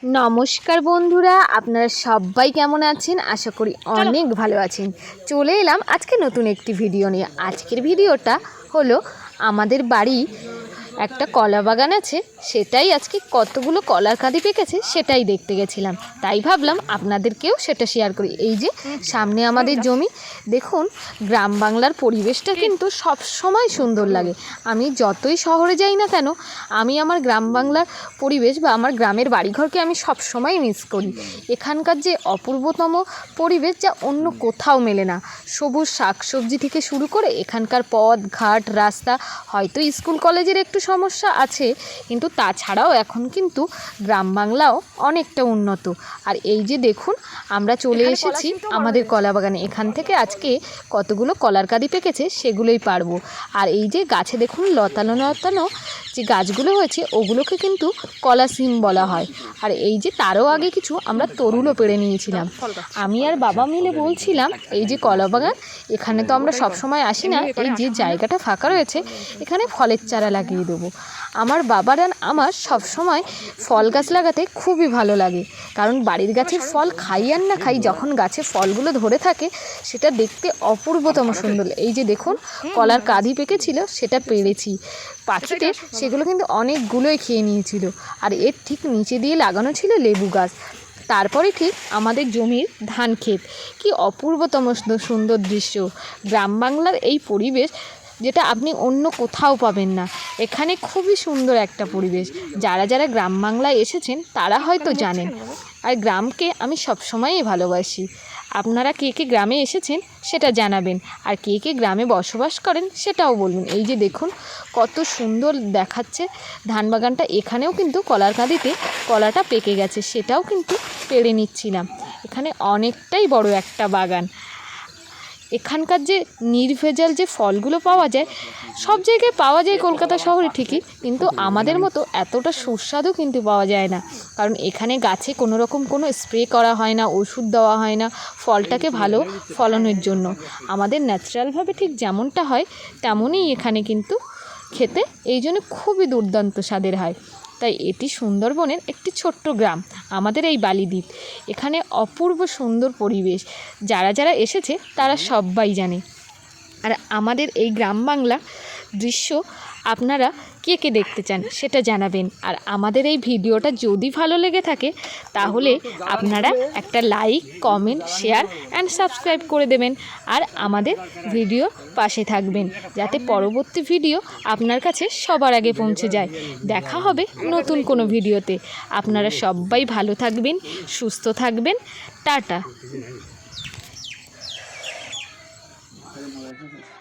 নমস্কার বন্ধুরা, আপনারা সবাই কেমন আছেন? আশা করি অনেক ভালো আছেন। চলে এলাম আজকে নতুন একটি ভিডিও নিয়ে। আজকের ভিডিওটা হলো আমাদের বাড়ি একটা কলা বাগান আছে, সেটাই আজকে কতগুলো কলার কাঁদি পেকেছে সেটাই দেখতে গেছিলাম। তাই ভাবলাম আপনাদেরকেও সেটা শেয়ার করি। এই যে সামনে আমাদের জমি, দেখুন গ্রাম বাংলার পরিবেশটা কিন্তু সব সময় সুন্দর লাগে। আমি যতই শহরে যাই না কেন, আমি আমার গ্রাম বাংলার পরিবেশ বা আমার গ্রামের বাড়িঘরকে আমি সব সময় মিস করি। এখানকার যে অপূর্বতম পরিবেশ, যা অন্য কোথাও মেলে না। সবুজ শাকসবজি থেকে শুরু করে এখানকার পথ ঘাট রাস্তা, হয়তো স্কুল কলেজের একটু সমস্যা আছে, কিন্তু তাছাড়াও এখন কিন্তু গ্রাম বাংলাও অনেকটা উন্নত। আর এই যে দেখুন, আমরা চলে এসেছি আমাদের কলা বাগানে। এখান থেকে আজকে কতগুলো কলার কাঁদি পেকেছে সেগুলোই পারবো। আর এই যে গাছে দেখুন লতানো লতানো যে গাছগুলো হয়েছে, ওগুলোকে কিন্তু কলা সিম বলা হয়। আর এই যে তারও আগে কিছু আমরা তরুলও পেড়ে নিয়েছিলাম। আমি আর বাবা মিলে বলছিলাম, এই যে কলা বাগান, এখানে তো আমরা সব সময় আসি না, এই যে জায়গাটা ফাঁকা রয়েছে এখানে ফলের চারা লাগিয়ে দেবো। আমার বাবার আর আমার সবসময় ফল গাছ লাগাতে খুবই ভালো লাগে, কারণ বাড়ির গাছের ফল খাই আর না খাই, যখন গাছে ফলগুলো ধরে থাকে সেটা দেখতে অপূর্বতম সুন্দর। এই যে দেখুন কলার কাঁদি পেকেছিল, সেটা পেড়েছি। পাখিতে সেগুলো কিন্তু অনেকগুলোই খেয়ে নিয়েছিল। আর এর ঠিক নিচে দিয়ে লাগানো ছিল লেবু গাছ। তারপরে ঠিক আমাদের জমির ধান ক্ষেত, কি অপূর্বতম সুন্দর দৃশ্য। গ্রাম বাংলার এই পরিবেশ যেটা আপনি অন্য কোথাও পাবেন না। এখানে খুবই সুন্দর একটা পরিবেশ। যারা যারা গ্রাম বাংলায় এসেছেন তারা হয়তো জানেন। আর গ্রামকে আমি সবসময়ই ভালোবাসি। আপনারা কে কে গ্রামে এসেছেন সেটা জানাবেন, আর কে কে গ্রামে বসবাস করেন সেটাও বলবেন। এই যে দেখুন কত সুন্দর দেখাচ্ছে ধান বাগানটা। এখানেও কিন্তু কলার কাঁদিতে কলাটা পেকে গেছে, সেটাও কিন্তু পেড়ে নিচ্ছিলাম। এখানে অনেকটাই বড় একটা বাগান। এখানকার যে নির্ভেজাল যে ফলগুলো পাওয়া যায়, সব জায়গায় পাওয়া যায় কলকাতা শহরে ঠিকই, কিন্তু আমাদের মতো এতটা সুস্বাদু কিন্তু পাওয়া যায় না। কারণ এখানে গাছে কোনো রকম কোনো স্প্রে করা হয় না, ওষুধ দেওয়া হয় না ফলটাকে ভালো ফলনের জন্য। আমাদের ন্যাচারালভাবে ঠিক যেমনটা হয় তেমনই এখানে কিন্তু খেতে এই জন্য খুবই দুর্দান্ত স্বাদের হয়। তাই এটি সুন্দরবনের একটি ছোট্ট গ্রাম, আমাদের এই বালিদ্বীপ। এখানে অপূর্ব সুন্দর পরিবেশ। যারা যারা এসেছে তারা সবাই জানে। আর আমাদের এই গ্রাম বাংলা দৃশ্য আপনারা কে কে দেখতে চান সেটা জানাবেন। আর আমাদের এই ভিডিওটা যদি ভালো লেগে থাকে তাহলে আপনারা একটা like comment share and subscribe করে দেবেন। আর আমাদের ভিডিও পাশে থাকবেন, যাতে পরবর্তী ভিডিও আপনার কাছে সবার আগে পৌঁছে যায়। দেখা হবে নতুন কোনো ভিডিওতে। আপনারা সবাই ভালো থাকবেন, সুস্থ থাকবেন। টাটা।